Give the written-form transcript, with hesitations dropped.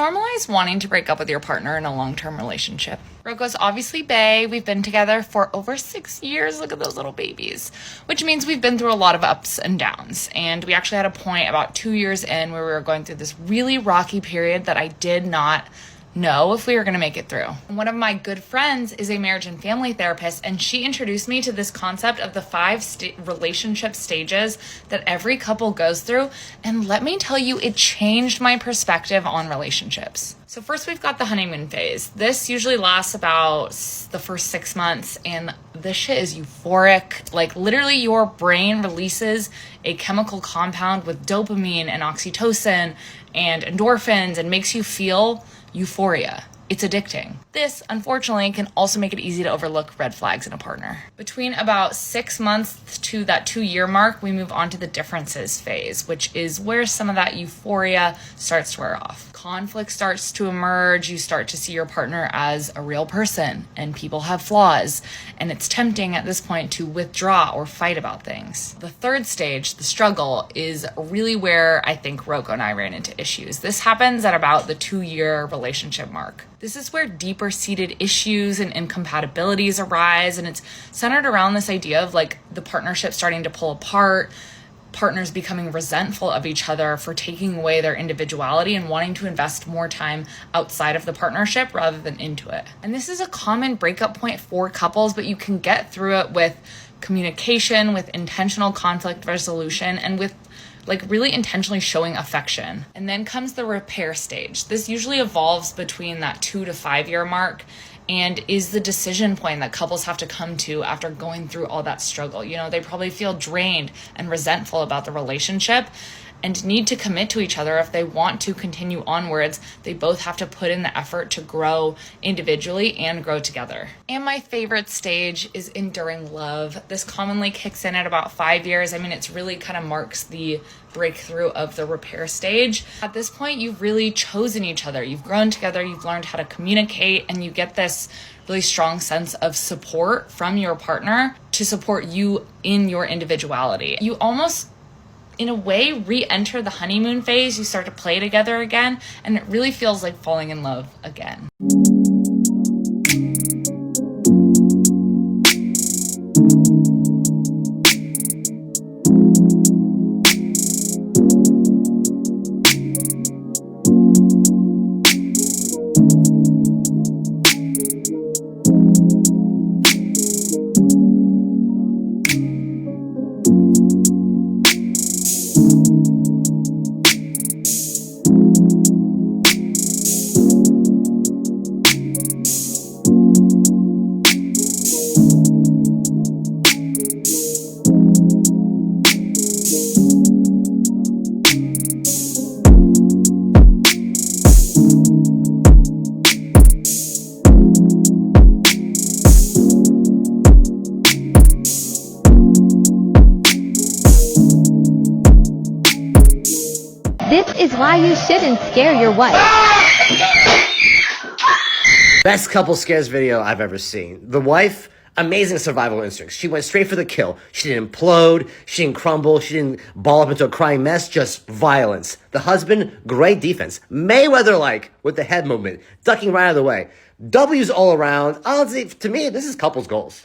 normalize wanting to break up with your partner in a long-term relationship? Roko's obviously bae. We've been together for over 6 years. Look at those little babies. Which means we've been through a lot of ups and downs. And we actually had a point about 2 years in where we were going through this really rocky period that I did not know if we were going to make it through. One of my good friends is a marriage and family therapist, and she introduced me to this concept of the 5 relationship stages that every couple goes through. And let me tell you, it changed my perspective on relationships. So first we've got the honeymoon phase. This usually lasts about the first 6 months, and this shit is euphoric. Like literally your brain releases a chemical compound with dopamine and oxytocin and endorphins and makes you feel euphoria. It's addicting. This, unfortunately, can also make it easy to overlook red flags in a partner. Between about 6 months to that 2-year mark, we move on to the differences phase, which is where some of that euphoria starts to wear off. Conflict starts to emerge. You start to see your partner as a real person, and people have flaws, and it's tempting at this point to withdraw or fight about things. The third stage, the struggle, is really where I think Roko and I ran into issues. This happens at about the 2-year relationship mark. This is where deeper seated issues and incompatibilities arise, and it's centered around this idea of like the partnership starting to pull apart, partners becoming resentful of each other for taking away their individuality and wanting to invest more time outside of the partnership rather than into it. And this is a common breakup point for couples, but you can get through it with communication, with intentional conflict resolution, and with like really intentionally showing affection. And then comes the repair stage. This usually evolves between that 2 to 5 year mark and is the decision point that couples have to come to after going through all that struggle. You know, they probably feel drained and resentful about the relationship and need to commit to each other. If they want to continue onwards, they both have to put in the effort to grow individually and grow together. And my favorite stage is enduring love. This commonly kicks in at about 5 years. I mean, it's really kind of marks the breakthrough of the repair stage. At this point, you've really chosen each other. You've grown together, you've learned how to communicate, and you get this really strong sense of support from your partner to support you in your individuality. You almost, in a way, re-enter the honeymoon phase. You start to play together again, and it really feels like falling in love again. This is why you shouldn't scare your wife. Best couple scares video I've ever seen. The wife, amazing survival instincts. She went straight for the kill. She didn't implode. She didn't crumble. She didn't ball up into a crying mess. Just violence. The husband, great defense. Mayweather-like with the head movement, ducking right out of the way. W's all around. Honestly, to me, this is couples goals.